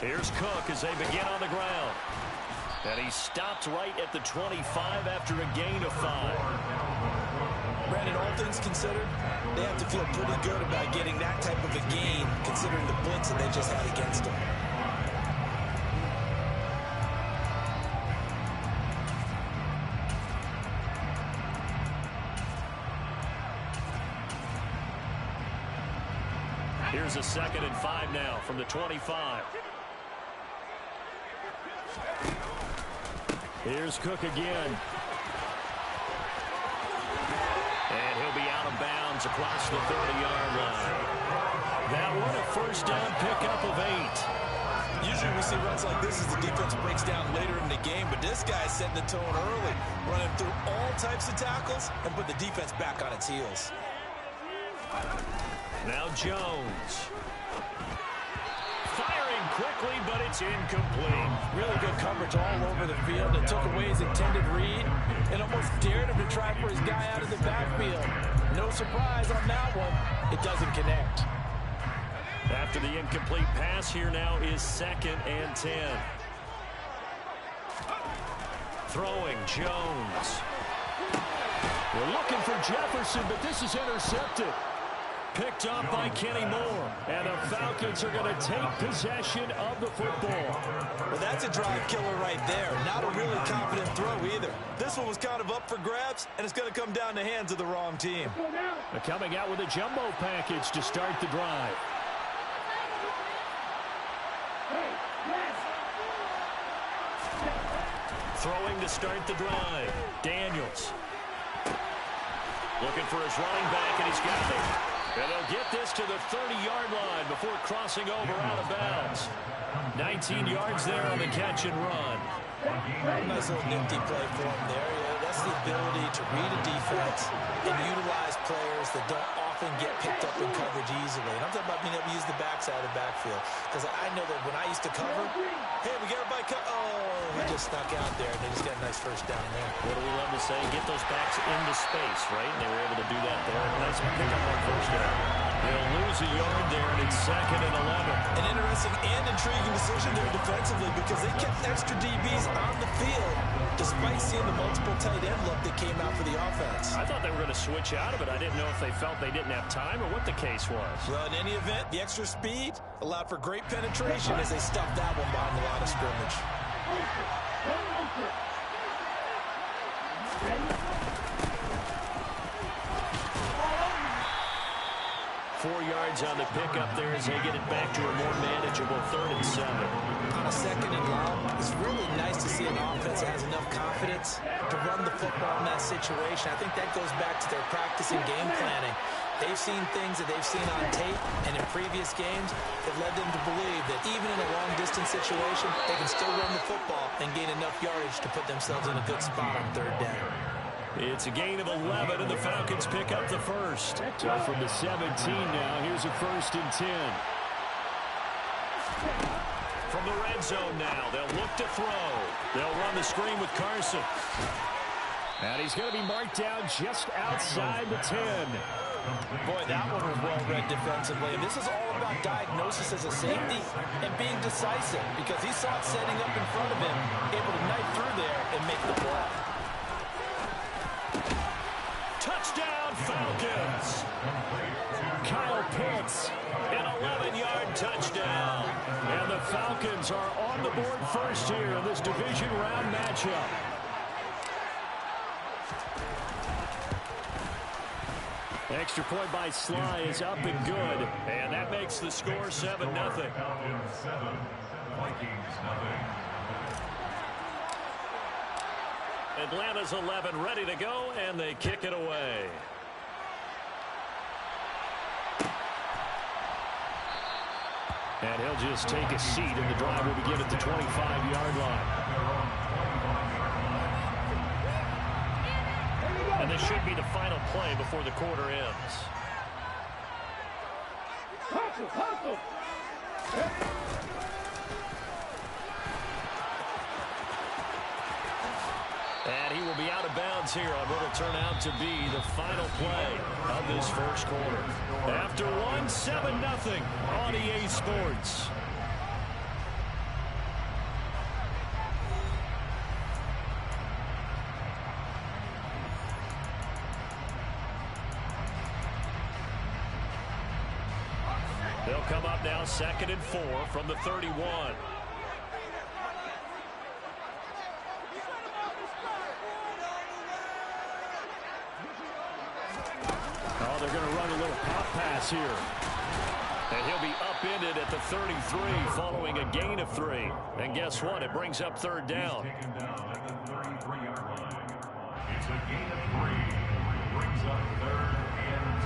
Here's Cook as they begin on the ground. And he stopped right at the 25 after a gain of 5. Brandon, all things considered, they have to feel pretty good about getting that type of a gain, considering the blitz that they just had against them. Here's a 2nd and 5 now from the 25. Here's Cook again. And he'll be out of bounds across the 30-yard line. That one a first down pickup of 8. Usually we see runs like this as the defense breaks down later in the game, but this guy's setting the tone early, running through all types of tackles and put the defense back on its heels. Now Jones. Firing quickly, but it's incomplete. Really good coverage all over the field. It took away his intended read and almost dared him to try for his guy out of the backfield. No surprise on that one. It doesn't connect. After the incomplete pass, here now is 2nd and 10. Throwing Jones. We're looking for Jefferson, but this is intercepted. Picked up by Kenny Moore. And the Falcons are going to take possession of the football. Well, that's a drive killer right there. Not a really confident throw either. This one was kind of up for grabs, and it's going to come down the hands of the wrong team. They're coming out with a jumbo package to start the drive. Throwing to start the drive. Daniels. Looking for his running back, and he's got it. And they'll get this to the 30-yard line before crossing over out of bounds. 19 yards there on the catch and run. Nice little nifty play for him there. Yeah, that's the ability to read a defense and utilize players that don't often get picked up in coverage easily. And I'm talking about being able to use the backside of the backfield. Because I know that when I used to cover, hey, we got a bike. Oh, he just snuck out there, and they just got a nice first down there. What do we love to say? Get those backs into space, right? And they were able to do that there. Nice pickup on first down. They'll lose a yard there, and it's 2nd and 11. An interesting and intriguing decision there defensively because they kept extra DBs on the field despite seeing the multiple tight end look that came out for the offense. I thought they were going to switch out of it. I didn't know if they felt they didn't have time or what the case was. Well, in any event, the extra speed allowed for great penetration as they stuffed that one behind the line of scrimmage. 4 yards on the pickup there as they get it back to a more manageable 3rd and 7. On a 2nd and long, it's really nice to see an offense that has enough confidence to run the football in that situation. I think that goes back to their practice and game planning. They've seen things that they've seen on tape and in previous games that led them to believe that even in a long-distance situation, they can still run the football and gain enough yardage to put themselves in a good spot on 3rd down. It's a gain of 11, and the Falcons pick up the first. So from the 17 now, here's a 1st and 10. From the red zone now, they'll look to throw. They'll run the screen with Carson. And he's going to be marked down just outside the 10. Boy, that one was well read defensively. And this is all about diagnosis as a safety and being decisive because he saw it setting up in front of him, able to knife through there and make the play. Touchdown, Falcons! Kyle Pitts, an 11-yard touchdown. And the Falcons are on the board first here in this division round matchup. Extra point by Sly is up and good. And that makes the score 7-0. Atlanta's 11 ready to go, and they kick it away. And he'll just take a seat, and the drive will begin at the 25-yard line. And this should be the final play before the quarter ends. And he will be out of bounds here on what will turn out to be the final play of this first quarter. After one, 7-0 on EA Sports. come up now 2nd and 4 from the 31. Oh, they're going to run a little pop pass here. And he'll be upended at the 33 following a gain of 3. And guess what? It brings up 3rd down. Taken down at the 33-yard line. It's a gain of 3. Brings up 3rd and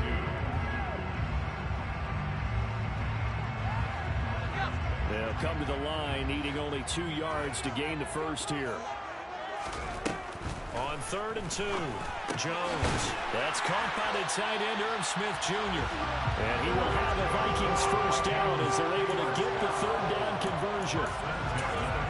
2. They'll come to the line, needing only 2 yards to gain the first here. On 3rd and 2, Jones. That's caught by the tight end, Irv Smith Jr. And he will have a Vikings first down as they're able to get the 3rd down conversion.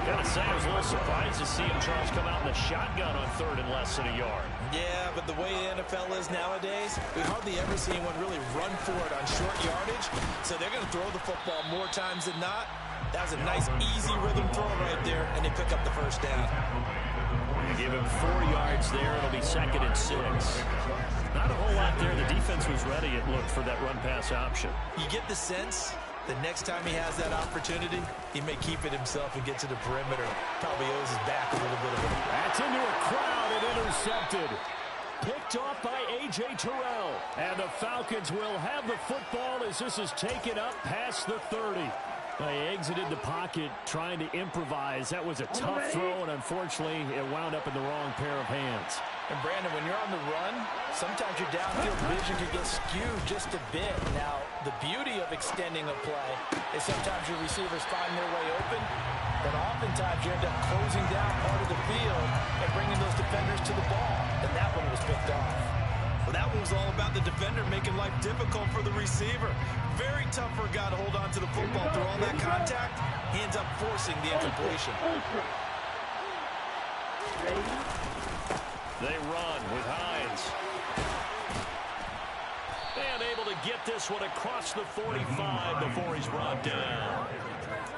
Gotta say, I was a little surprised to see him, Charles, come out in the shotgun on 3rd and less than a yard. Yeah, but the way the NFL is nowadays, we hardly ever see anyone really run for it on short yardage. So they're going to throw the football more times than not. That was a nice, easy rhythm throw right there, and they pick up the first down. Give him 4 yards there. It'll be 2nd and 6. Not a whole lot there. The defense was ready, it looked, for that run-pass option. You get the sense the next time he has that opportunity, he may keep it himself and get to the perimeter. Probably owes his back a little bit of it. That's into a crowd and intercepted. Picked off by A.J. Terrell. And the Falcons will have the football as this is taken up past the 30. They exited the pocket trying to improvise. That was a tough throw, and unfortunately, it wound up in the wrong pair of hands. And, Brandon, when you're on the run, sometimes your downfield vision can get skewed just a bit. Now, the beauty of extending a play is sometimes your receivers find their way open, but oftentimes you end up closing down part of the field and bringing those defenders to the ball. And that one was picked off. Well, that one was all about the defender making life difficult for the receiver. Very tough for a guy to hold on to the football through all that contact. He ends up forcing the incompletion. They run with Hines. And able to get this one across the 45 before he's brought down.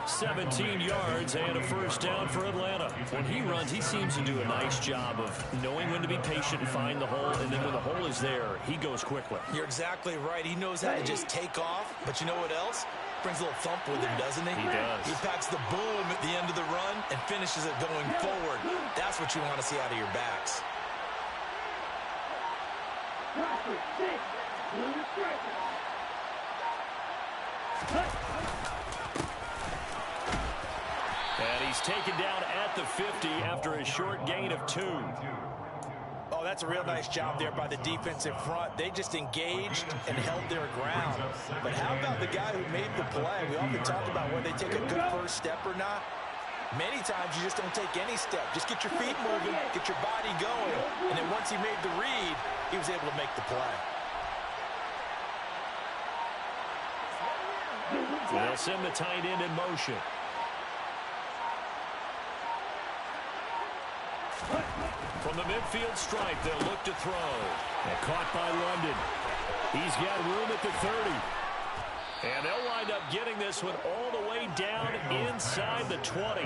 17 yards and a first down for Atlanta. When he runs, he seems to do a nice job of knowing when to be patient and find the hole, and then when the hole is there, he goes quickly. You're exactly right. He knows how to just take off, but you know what else? Brings a little thump with him, doesn't he? He does. He packs the boom at the end of the run and finishes it going forward. That's what you want to see out of your backs. And he's taken down at the 50 after a short gain of 2. Oh, that's a real nice job there by the defensive front. They just engaged and held their ground. But how about the guy who made the play? We often talk about whether they take a good first step or not. Many times you just don't take any step. Just get your feet moving, get your body going. And then once he made the read, he was able to make the play. They'll send the tight end in motion. From the midfield stripe, they'll look to throw. And caught by London. He's got room at the 30. And they'll wind up getting this one all the way down inside the 20.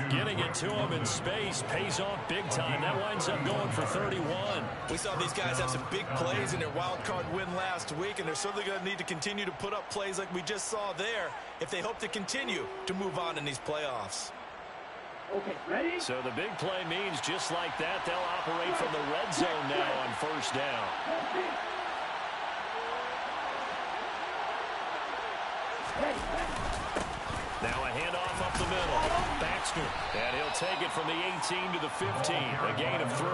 Getting it to him in space pays off big time. That winds up going for 31. We saw these guys have some big plays in their wild card win last week, and they're certainly going to need to continue to put up plays like we just saw there if they hope to continue to move on in these playoffs. Okay, ready? So the big play means just like that, they'll operate from the red zone now on first down. Now a handoff up the middle. Baxter. And he'll take it from the 18 to the 15. A gain of 3.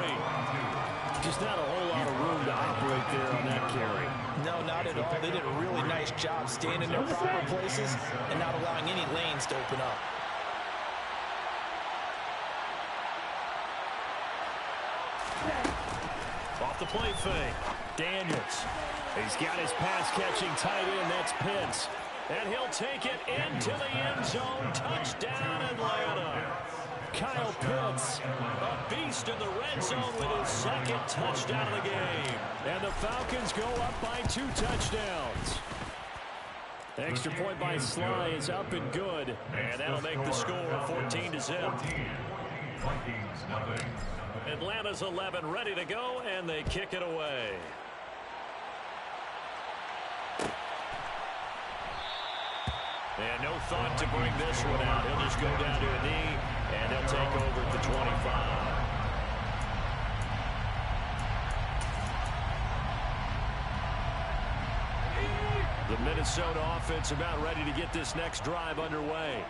Just not a whole lot of room to operate there on that carry. No, not at all. They did a really nice job staying in their proper places and not allowing any lanes to open up. Off the play fake. Daniels. He's got his pass-catching tight end. That's Pitts. And he'll take it into the end zone. Touchdown, Atlanta. Kyle Pitts, a beast in the red zone with his second touchdown of the game. And the Falcons go up by 2 touchdowns. Extra point by Sly is up and good. And that'll make the score 14-0. Atlanta's 11 ready to go, and they kick it away. And no thought to bring this one out. He'll just go down to a knee, and they'll take over at the 25. The Minnesota offense about ready to get this next drive underway.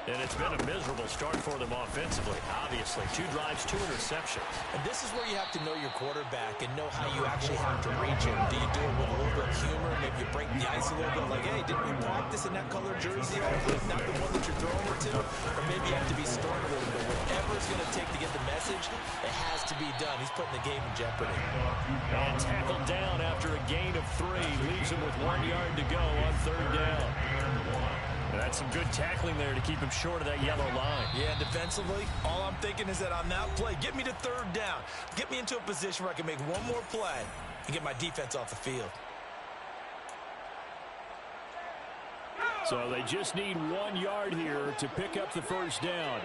And it's been a miserable start for them offensively. Obviously, 2 drives, 2 interceptions. And this is where you have to know your quarterback and know how you actually have to reach him. Do you do it with a little bit of humor? Maybe you break the ice a little bit like, hey, didn't we practice in that color jersey all week? Not the one that you're throwing it to? Or maybe you have to be stern a little bit. Whatever it's going to take to get the message, it has to be done. He's putting the game in jeopardy. And tackled down after a gain of 3. Leaves him with 1 yard to go on 3rd down. And that's some good tackling there to keep him short of that yellow line. Yeah, defensively, all I'm thinking is that on that play, get me to 3rd down. Get me into a position where I can make one more play and get my defense off the field. So they just need 1 yard here to pick up the 1st down.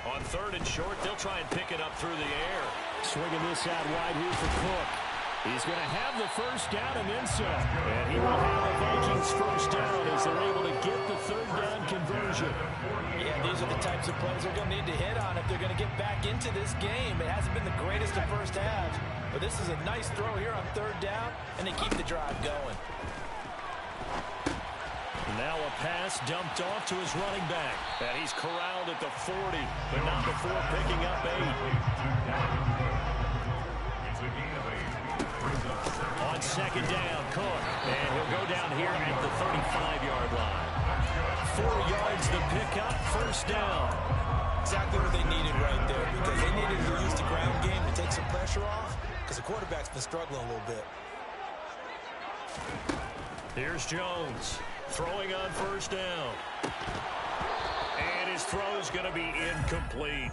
On 3rd and short, they'll try and pick it up through the air. Swinging this out wide here for Cook. He's going to have the 1st down and then some. And he will have the Vikings 1st down as they're able to get the 3rd down conversion. Yeah, these are the types of plays they're going to need to hit on if they're going to get back into this game. It hasn't been the greatest of first halves, but this is a nice throw here on 3rd down, and they keep the drive going. Now a pass dumped off to his running back. And he's corralled at the 40, but not before picking up 8. On 2nd down, Cook. And he'll go down here at the 35-yard line. 4 yards the pickup, 1st down. Exactly what they needed right there, because they needed to use the ground game to take some pressure off, because the quarterback's been struggling a little bit. Here's Jones throwing on 1st down. And his throw's going to be incomplete.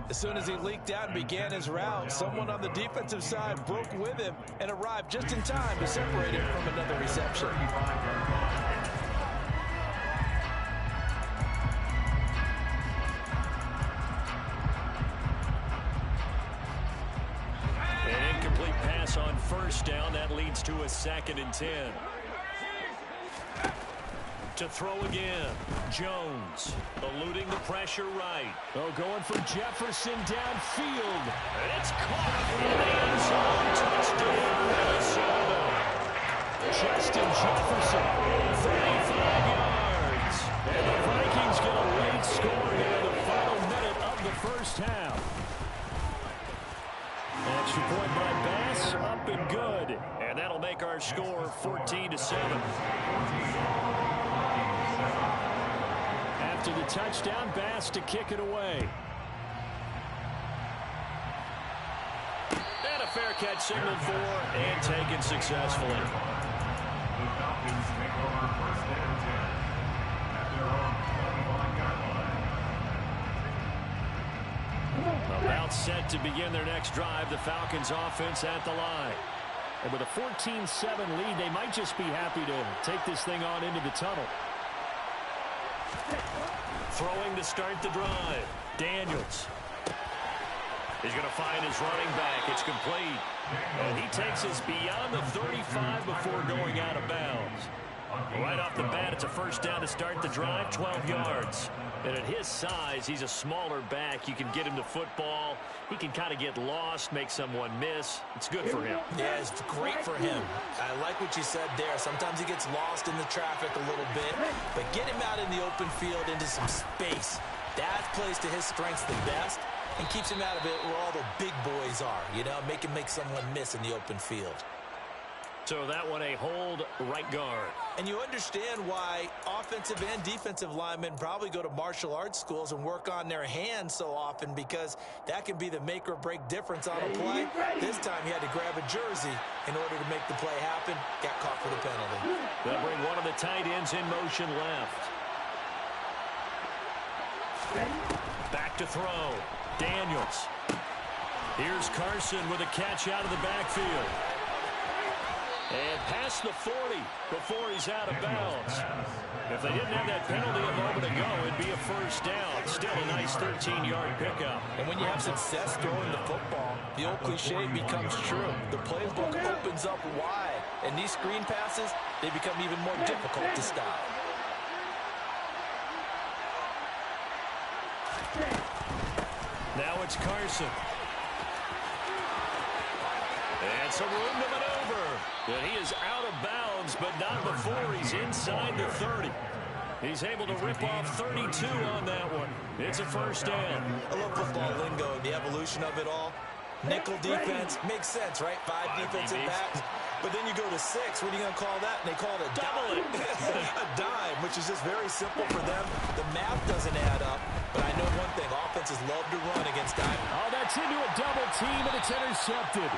As soon as he leaked out and began his route, someone on the defensive side broke with him and arrived just in time to separate him from another reception. An incomplete pass on 1st down. That leads to a 2nd and 10. To throw again. Jones eluding the pressure right. Oh, going for Jefferson downfield. And it's caught in the end zone. Touchdown, Minnesota. Justin Jefferson, 35 yards. And the Vikings get a late score here in the final minute of the 1st half. Extra point by Bass, up and good. And that'll make our score 14-7. After the touchdown, Bass to kick it away. And a fair catch signaled for and taken successfully. The Falcons take over 1st and 10 at their own 25-yard line. About set to begin their next drive, the Falcons offense at the line. And with a 14-7 lead, they might just be happy to take this thing on into the tunnel. Throwing to start the drive. Daniels. He's going to find his running back. It's complete. And he takes us beyond the 35 before going out of bounds. Right off the bat, it's a 1st down to start the drive, 12 yards. And at his size, he's a smaller back. You can get him to football. He can kind of get lost, make someone miss. It's good for him. Yeah, it's great for him. I like what you said there. Sometimes he gets lost in the traffic a little bit, but get him out in the open field into some space. That plays to his strengths the best and keeps him out of it where all the big boys are, you know, make him make someone miss in the open field. So that one a hold right guard. And you understand why offensive and defensive linemen probably go to martial arts schools and work on their hands so often, because that can be the make or break difference on a play. This time he had to grab a jersey in order to make the play happen. Got caught for the penalty. They'll bring one of the tight ends in motion left. Back to throw. Daniels. Here's Carson with a catch out of the backfield. And past the 40 before he's out of bounds. If they didn't have that penalty a moment ago, it'd be a 1st down. Still a nice 13-yard pickup. And when you have success throwing the football, the old cliche becomes true. The playbook opens up wide, And these screen passes, they become even more difficult to stop. Now it's Carson. And some room to maneuver. And he is out of bounds, but not before he's inside the 30. He's able to rip off 32 on that one. It's a first down. I love football lingo, the evolution of it all. Nickel defense makes sense, right? 5 defensive backs. But then you go to 6. What are you going to call that? And they call it a Double dime. A dime, which is just very simple for them. The math doesn't add up. But I know one thing. Offenses love to run against dime. Oh, that's into a double team, and it's intercepted.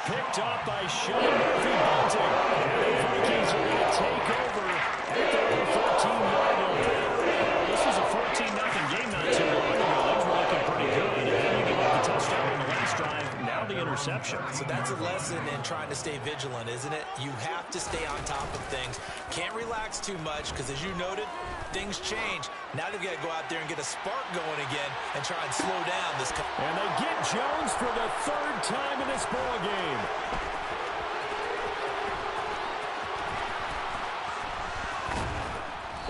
Picked off by Sean Murphy-Bunting. And the Vikings are going to take over at their own 14-yard line. This was a 14-0 game not too long ago. Things were looking pretty good. And then you give up the touchdown on the last drive. Now the interception. So that's a lesson in trying to stay vigilant, isn't it? You have to stay on top of things. Can't relax too much because, as you noted, things change. Now they've got to go out there and get a spark going again and try and slow down this. And they get Jones for the 3rd time in this ball game.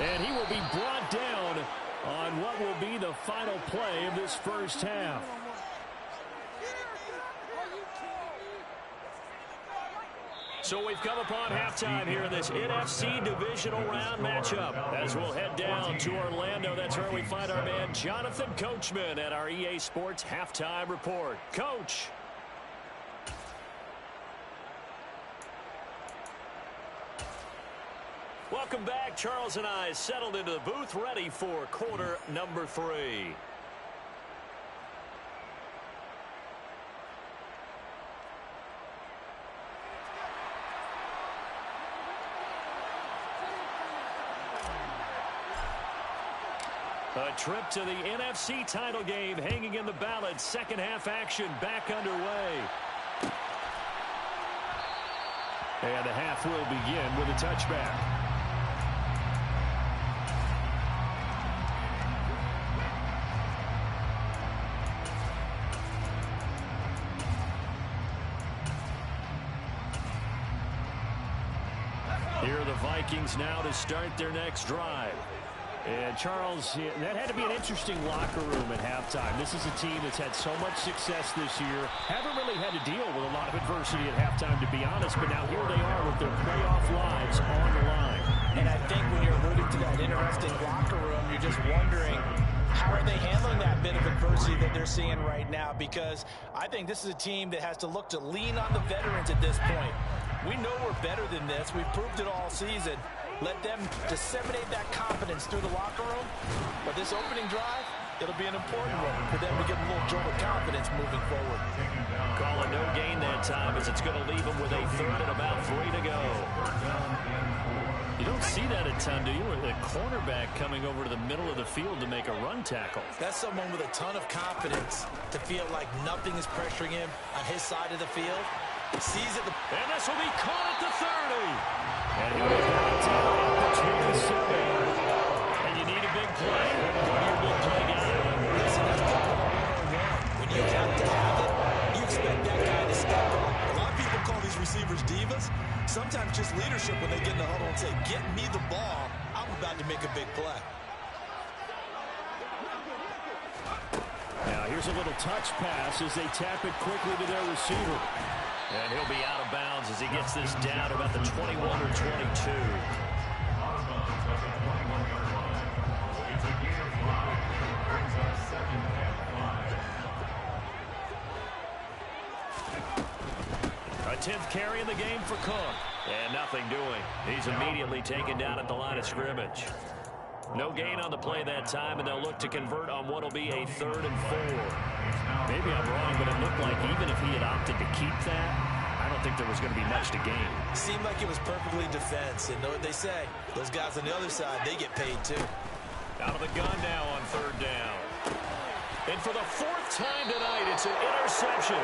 And he will be brought down on what will be the final play of this first half. So we've come upon halftime here in this NFC divisional round matchup. As we'll head down to Orlando, that's where we find our man Jonathan Coachman at our EA Sports Halftime Report. Coach. Welcome back. Charles and I settled into the booth, ready for quarter number 3. A trip to the NFC title game hanging in the balance. Second half action back underway. And the half will begin with a touchback. Here are the Vikings now to start their next drive. And, Charles, that had to be an interesting locker room at halftime. This is a team that's had so much success this year. Haven't really had to deal with a lot of adversity at halftime, to be honest. But now here they are with their playoff lives on the line. And I think when you're alluding to that interesting locker room, you're just wondering, how are they handling that bit of adversity that they're seeing right now? Because I think this is a team that has to look to lean on the veterans at this point. We know we're better than this. We've proved it all season. Let them disseminate that confidence through the locker room. But this opening drive, it'll be an important one for them to get a little jolt of confidence moving forward. Call a no gain that time as it's going to leave them with a 3rd and about 3 to go. You don't see that a ton, do you? A cornerback coming over to the middle of the field to make a run tackle. That's someone with a ton of confidence to feel like nothing is pressuring him on his side of the field. Sees it. And this will be caught at the 30. And he'll be brought down at the 27. And you need a big play. What are your big play guys? Listen, that's football 101. When you have to have it, you expect that guy to step up. A lot of people call these receivers divas. Sometimes just leadership when they get in the huddle and say, get me the ball. I'm about to make a big play. Now here's a little touch pass as they tap it quickly to their receiver. And he'll be out of bounds as he gets this down about the 21 or 22. A 10th carry in the game for Cook. And nothing doing. He's immediately taken down at the line of scrimmage. No gain on the play that time, and they'll look to convert on what will be a 3rd and 4. Maybe I'm wrong, but it looked like even if he had opted to keep that, I don't think there was going to be much to gain. Seemed like it was perfectly defense, and know what they say. Those guys on the other side, they get paid too. Out of the gun now on 3rd down. And for the 4th time tonight, it's an interception.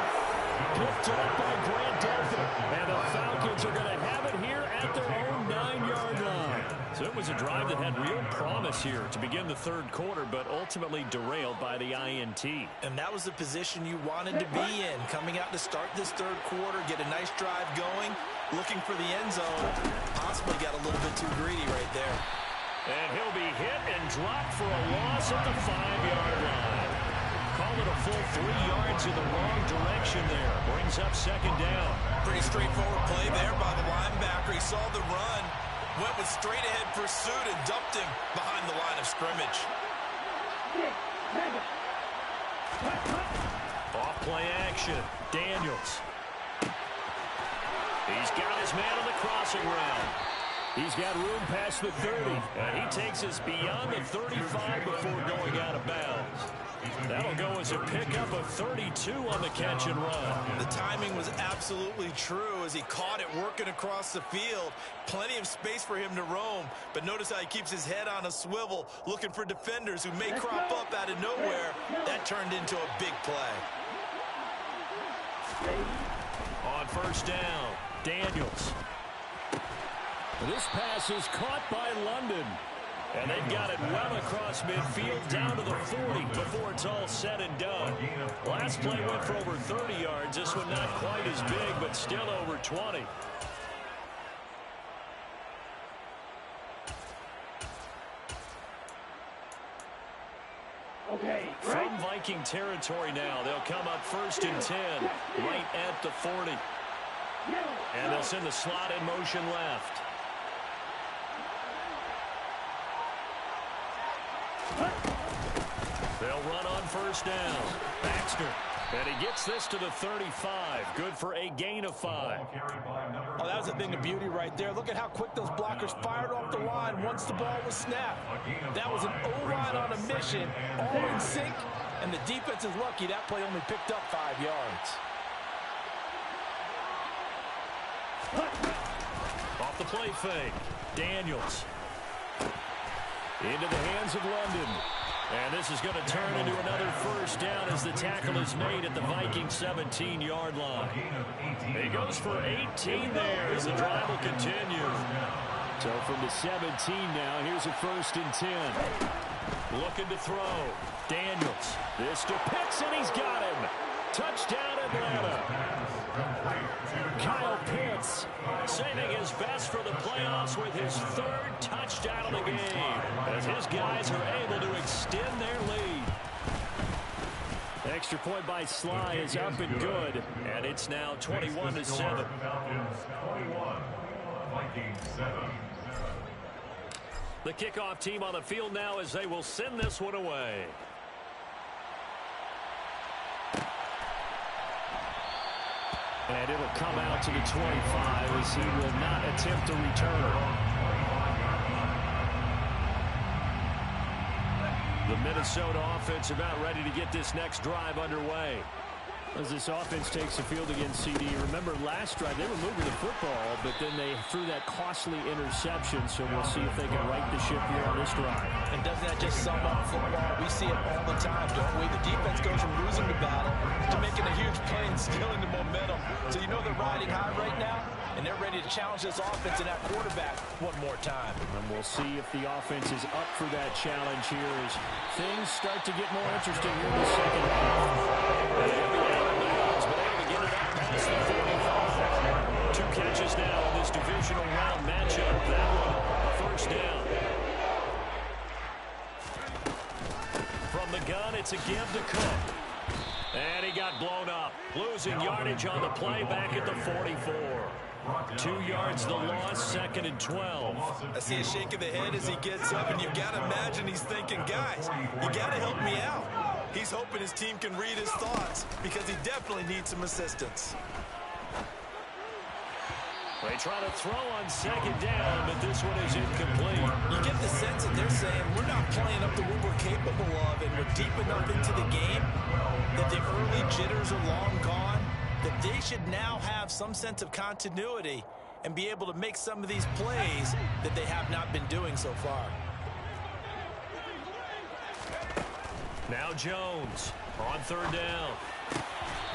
Picked up by Grant Delpit. And the Falcons are going to have it here at their own 9-yard line. So it was a drive that had real promise here to begin the third quarter, but ultimately derailed by the INT. And that was the position you wanted to be in, coming out to start this third quarter, get a nice drive going, looking for the end zone. Possibly got a little bit too greedy right there. And he'll be hit and dropped for a loss at the 5-yard line. Call it a full 3 yards in the wrong direction there. Brings up second down. Pretty straightforward play there by the linebacker. He saw the run, went with straight-ahead pursuit, and dumped him behind the line of scrimmage. Off-play action. Daniels. He's got his man on the crossing route. He's got room past the 30, and he takes us beyond the 35 before going out of bounds. That'll go as a pickup of 32 on the catch and run. The timing was absolutely true as he caught it working across the field. Plenty of space for him to roam, but notice how he keeps his head on a swivel, looking for defenders who may crop up out of nowhere. That turned into a big play. On first down, Daniels. This pass is caught by London. And they've got it well across midfield down to the 40 before it's all said and done. Last play went for over 30 yards. This one not quite as big, but still over 20. Okay, From Viking territory now, they'll come up first and 10, right at the 40. And they'll send the slot in motion left. They'll run on first down. Baxter. And he gets this to the 35. Good for a gain of 5. Oh, that was a thing of beauty right there. Look at how quick those blockers fired off the line once the ball was snapped. That was an O-line on a mission, all in sync, and the defense is lucky that play only picked up 5 yards. Off the play fake. Daniels. Into the hands of London. And this is going to turn into another first down as the tackle is made at the Viking 17-yard line. He goes for 18 there as the drive will continue. So from the 17 now, here's a first and 10. Looking to throw. Daniels. This to Pitts, and he's got him. Touchdown, Atlanta. Kyle Pitts saving his best for the playoffs with his 3rd touchdown of the game as his guys are able to extend their lead. Extra point by Sly is up and good, and it's now 21-7. The kickoff team on the field now as they will send this one away. And it'll come out to the 25 as he will not attempt to return. The Minnesota offense about ready to get this next drive underway. As this offense takes the field against CD. Remember last drive they were moving the football, but then they threw that costly interception, so we'll see if they can right the ship here on this drive. And doesn't that just sum up football? We see it all the time, don't we? The defense goes from losing the battle to making a huge play and stealing the momentum. So you know they're riding high right now, and they're ready to challenge this offense and that quarterback one more time. And we'll see if the offense is up for that challenge here as things start to get more interesting here in the second half. 2 catches now in this divisional round matchup. That one, first down. From the gun, it's a give to Cook. And he got blown up. Losing yardage on the play back at the 44. 2 yards the loss, 2nd and 12. I see a shake of the head as he gets up, and you've got to imagine he's thinking, guys, you got to help me out. He's hoping his team can read his thoughts because he definitely needs some assistance. They try to throw on second down, but this one is incomplete. You get the sense that they're saying we're not playing up to what we're capable of, and we're deep enough into the game that the early jitters are long gone, that they should now have some sense of continuity and be able to make some of these plays that they have not been doing so far. Now Jones on third down.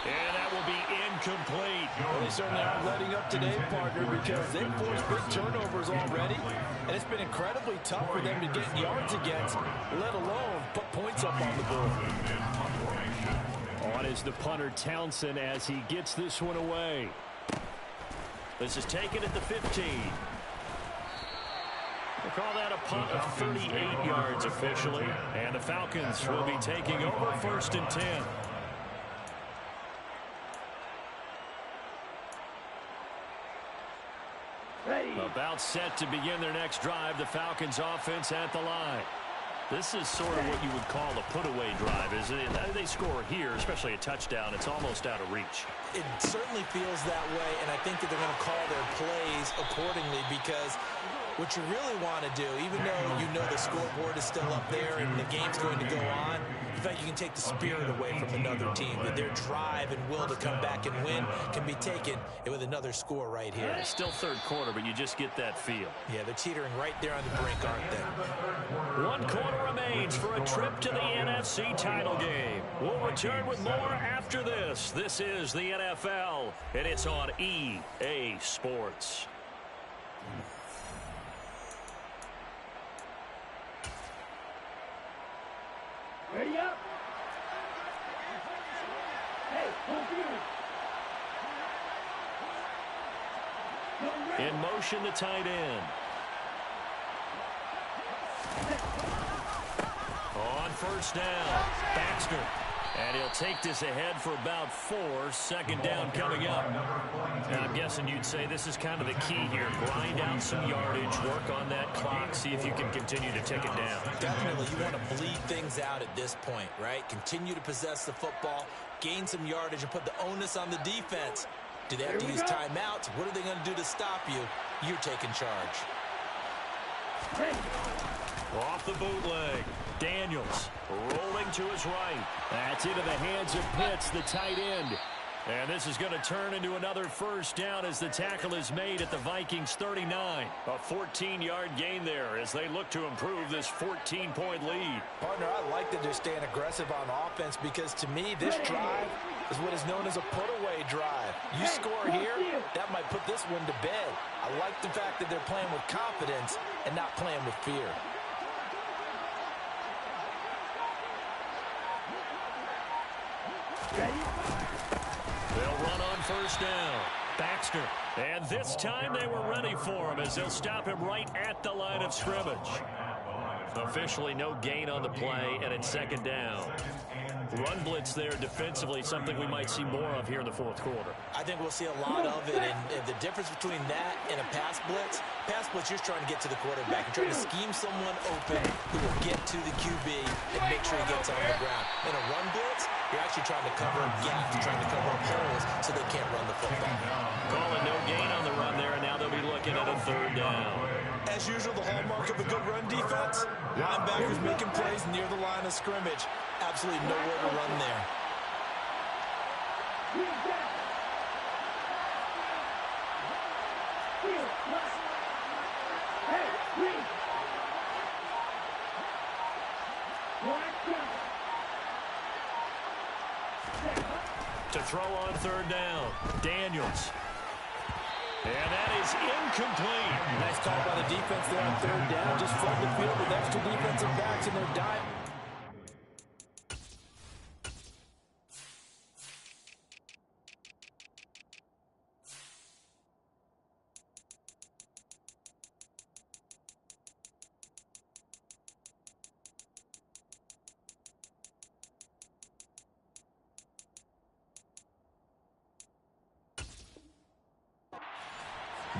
And that will be incomplete. Well, they certainly aren't letting up today, partner, because they've forced big turnovers already, and it's been incredibly tough for them to get yards against, let alone put points up on the board. On is the punter, Townsend, as he gets this one away. This is taken at the 15. We'll call that a punt of 38 yards officially, and the Falcons will be taking over 1st and 10. Ready. About set to begin their next drive, the Falcons offense at the line. This is sort of what you would call a put-away drive, isn't it? They score here, especially a touchdown. It's almost out of reach. It certainly feels that way, and I think that they're going to call their plays accordingly, because what you really want to do, even though you know the scoreboard is still up there and the game's going to go on, in fact, you can take the spirit away from another team. That their drive and will to come back and win can be taken with another score right here. It's still 3rd quarter, but you just get that feel. Yeah, they're teetering right there on the brink, aren't they? 1 quarter remains for a trip to the NFC title game. We'll return with more after this. This is the NFL, and it's on EA Sports. Ready up. Hey, confused. In motion, the tight end. On 1st down, Baxter. And he'll take this ahead for about 4. 2nd down coming up. And I'm guessing you'd say this is kind of the key here. Grind out some yardage, work on that clock, see if you can continue to take it down. Definitely, you want to bleed things out at this point, right? Continue to possess the football, gain some yardage, and put the onus on the defense. Do they have to use timeouts? What are they going to do to stop you? You're taking charge. Off the bootleg. Daniels rolling to his right. That's into the hands of Pitts, the tight end. And this is going to turn into another 1st down as the tackle is made at the Vikings 39. A 14-yard gain there as they look to improve this 14-point lead. Partner, I like that they're staying aggressive on offense, because to me, this drive is what is known as a put-away drive. You score here, that might put this one to bed. I like the fact that they're playing with confidence and not playing with fear. They'll run on 1st down. Baxter. And this time they were ready for him as they'll stop him right at the line of scrimmage. Officially no gain on the play, and it's 2nd down. Run blitz there defensively, something we might see more of here in the 4th quarter. I think we'll see a lot of it, and the difference between that and a pass blitz, you're trying to get to the quarterback. You're trying to scheme someone open who will get to the QB and make sure he gets on the ground. In a run blitz, you're actually trying to cover up gaps, trying to cover up holes so they can't run the football. Calling no gain on the run there, and now they'll be looking at a 3rd down. As usual, the hallmark of a good run defense, linebackers making plays near the line of scrimmage. Absolutely nowhere to run there. To throw on 3rd down, Daniels. And that is incomplete. Nice call by the defense there on 3rd down. Just flood the field with extra defensive backs in their dime.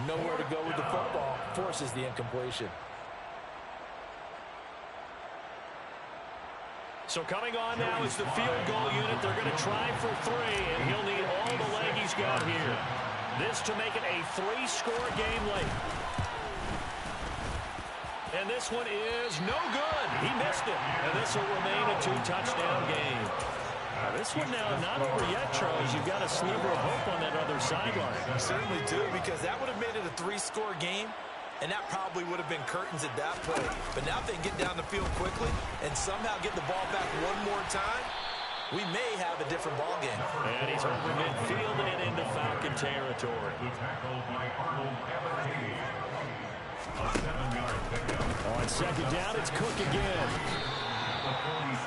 Nowhere to go with the football. Forces the incompletion. So coming on now is the field goal unit. They're going to try for 3, and he'll need all the leg he's got here. This to make it a 3-score game late. And this one is no good. He missed it. And this will remain a 2-touchdown game. This one now not over yet, Charles. You've got a sliver of hope on that other sideline. You certainly do, because that would have made it a 3-score game, and that probably would have been curtains at that point. But now if they can get down the field quickly and somehow get the ball back one more time, we may have a different ball game. And he's over midfield and into Falcon territory. The tackle by Arnold Ebony. A 7-yard pickup. On second down, it's Cook again.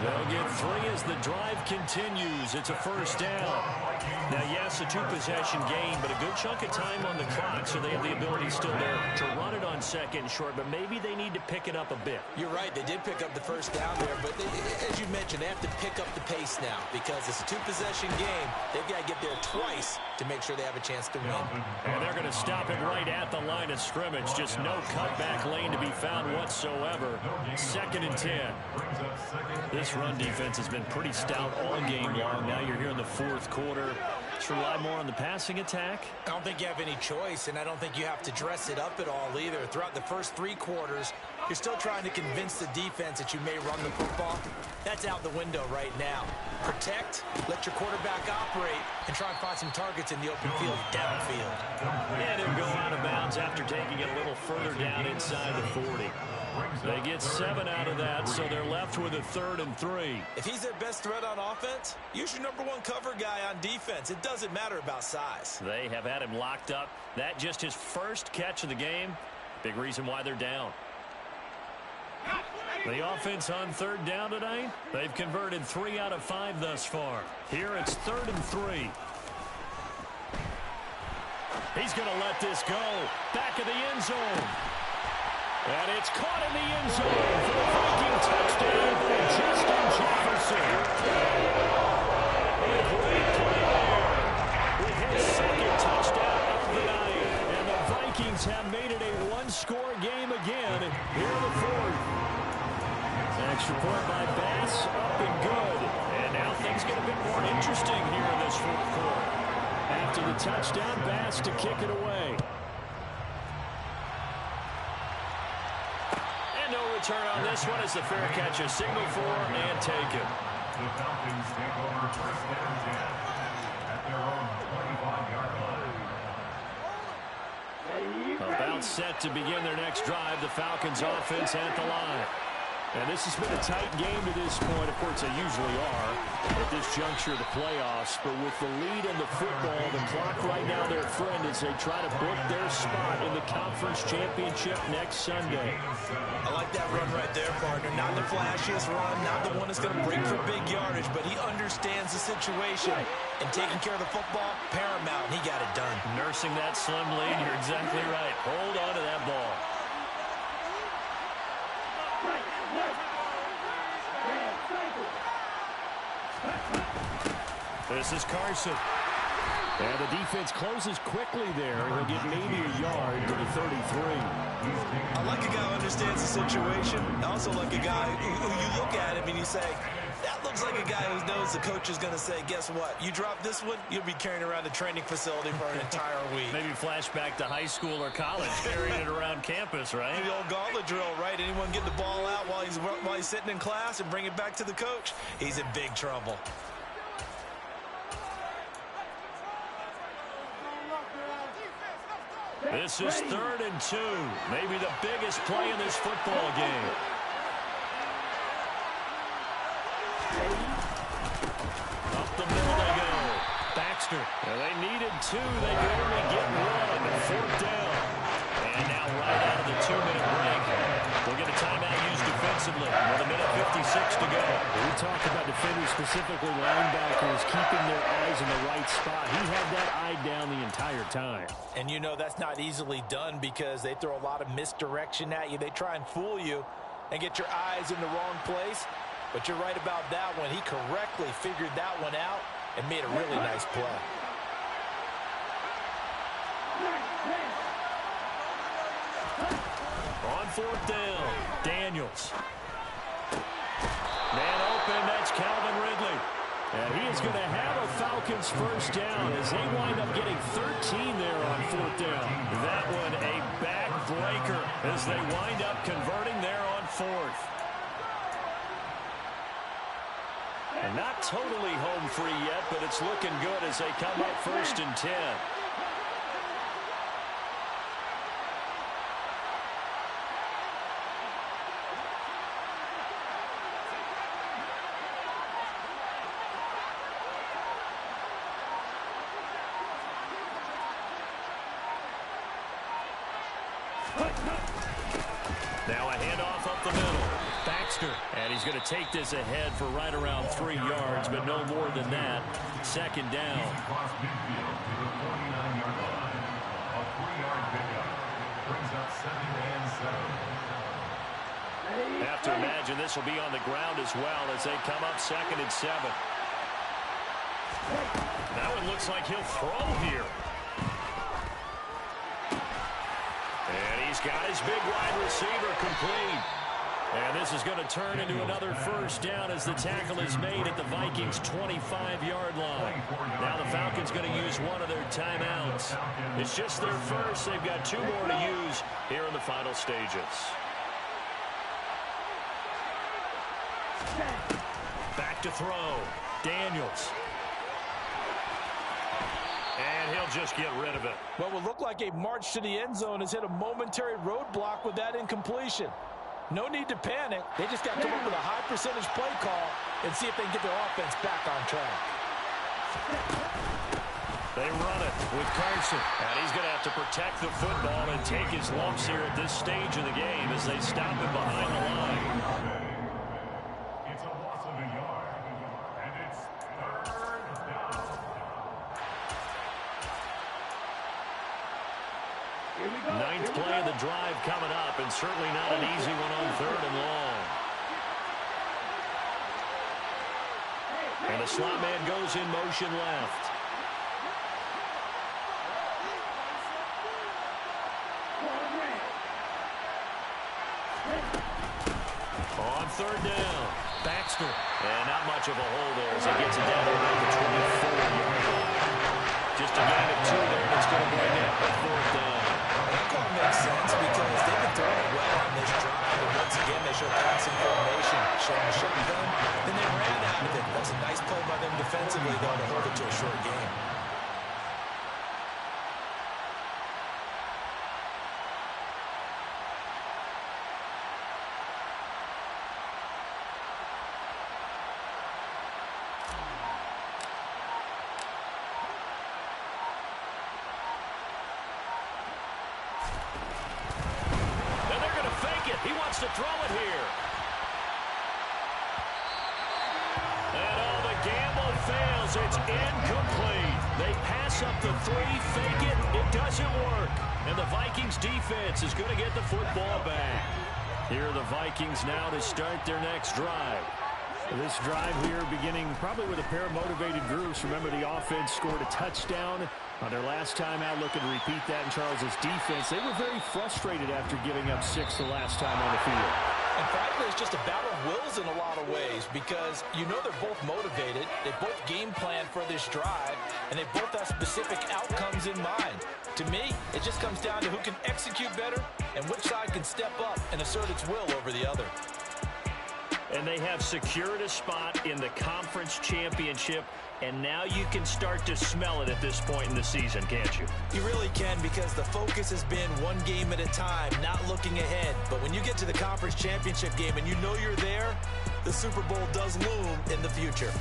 They'll get 3 as the drive continues. It's a first down. Now, yes, a 2-possession game, but a good chunk of time on the clock, so they have the ability still there to run it on second and short, but maybe they need to pick it up a bit. You're right. They did pick up the first down there, but as you mentioned, they have to pick up the pace now because it's a 2-possession game. They've got to get there twice to make sure they have a chance to win. And they're going to stop it right at the line of scrimmage. Just no cutback lane to be found whatsoever. Second and 10. This run defense has been pretty stout all game long. Now you're here in the fourth quarter. Let's rely more on the passing attack. I don't think you have any choice, and I don't think you have to dress it up at all either. Throughout the first 3 quarters, you're still trying to convince the defense that you may run the football. That's out the window right now. Protect, let your quarterback operate, and try and find some targets in the open field downfield. And he'll go out of bounds after taking it a little further down inside the 40. They get 7 out of that, so they're left with a 3rd and 3. If he's their best threat on offense, use your #1 cover guy on defense. It doesn't matter about size. They have had him locked up. That just his first catch of the game. Big reason why they're down. The offense on 3rd down tonight, they've converted 3 out of 5 thus far. Here it's 3rd and 3. He's going to let this go. Back of the end zone. And it's caught in the end zone for a Viking touchdown by Justin Jefferson. A great play there with his 2nd touchdown of the night. And the Vikings have made it a 1-score game again here in the 4th. Extra point by Bass, up and good. And now things get a bit more interesting here in this 4th quarter. After the touchdown, Bass to kick it away. No return on this one as the fair catch is signaled for and taken. The Falcons take over 1st and 10 at their own 25-yard line. About set to begin their next drive. The Falcons offense at the line. And this has been a tight game to this point. Of course, they usually are at this juncture of the playoffs. But with the lead in the football, the clock right now their friend as they try to book their spot in the conference championship next Sunday. I like that run right there, partner. Not the flashiest run, not the one that's going to break for big yardage, but he understands the situation. And taking care of the football, paramount, and he got it done. Nursing that slim lead, you're exactly right. Hold on to that ball. This is Carson. And the defense closes quickly there. He'll get maybe a yard to the 33. I like a guy who understands the situation. I also like a guy who you look at him and you say, that looks like a guy who knows the coach is going to say, guess what? You drop this one, you'll be carrying around the training facility for an entire week. Maybe flashback to high school or college, carrying it around campus, right? The old gauntlet drill, right? Anyone get the ball out while he's sitting in class and bring it back to the coach? He's in big trouble. This is 3rd and 2. Maybe the biggest play in this football game. Up the middle they go. Baxter. And they needed 2. They could only get 1. 4th down. And now right out of the 2-minute break, we'll get a timeout used defensively with 1:56 to go. We talked about defenders, specifically linebackers, keeping their eyes in the right spot. He had that eye down the entire time. And you know that's not easily done because they throw a lot of misdirection at you. They try and fool you and get your eyes in the wrong place. But you're right about that one. He correctly figured that one out and made a really nice play. On 4th down, Daniels. Man open, that's Calvin Ridley. And he is going to have a Falcons first down as they wind up getting 13 there on 4th down. That one a backbreaker as they wind up converting there on 4th. And not totally home free yet, but it's looking good as they come up 1st and 10. Baxter. And he's going to take this ahead for right around 3 yards, but no more than that. Second down. Across midfield to the 49-yard line. A 3-yard pickup brings up 2nd and 7. Have to imagine this will be on the ground as well as they come up 2nd and 7. That one looks like he'll throw here. And he's got his big wide receiver complete. And this is going to turn into another first down as the tackle is made at the Vikings' 25-yard line. Now the Falcons going to use one of their timeouts. It's just their first. They've got 2 more to use here in the final stages. Back to throw. Daniels. And he'll just get rid of it. What will look like a march to the end zone has hit a momentary roadblock with that incompletion. No need to panic. They just got to come up with a high percentage play call and see if they can get their offense back on track. They run it with Carson. And he's going to have to protect the football and take his lumps here at this stage of the game as they stop him behind the line. It's a loss of a yard. And it's 3rd down. Ninth play of the drive coming up, and certainly not an easy one on 3rd and long. And the slot man goes in motion left. On 3rd down, Baxter. And not much of a hole there as he gets it down around the 24-yard line. Just a gain of 2 there, and it's going to bring up a 4th down. That call makes sense because they've been throwing it well on this drive. And once again, they show passing formation, showing a shotgun. Then they ran out of it. That's a nice play by them defensively, though, to hold it to a short game. He wants to throw it here. And the gamble fails. It's incomplete. They pass up the 3, fake it. It doesn't work. And the Vikings defense is going to get the football back. Here are the Vikings now to start their next drive. This drive here beginning probably with a pair of motivated groups. Remember, the offense scored a touchdown on their last time out, looking to repeat that in Charles's defense. They were very frustrated after giving up 6 the last time on the field. And frankly, it's just a battle of wills in a lot of ways because you know they're both motivated. They both game plan for this drive, and they both have specific outcomes in mind. To me, it just comes down to who can execute better and which side can step up and assert its will over the other. And they have secured a spot in the conference championship, and now you can start to smell it at this point in the season, can't you? You really can, because the focus has been one game at a time, not looking ahead. But when you get to the conference championship game and you know you're there, the Super Bowl does loom in the future.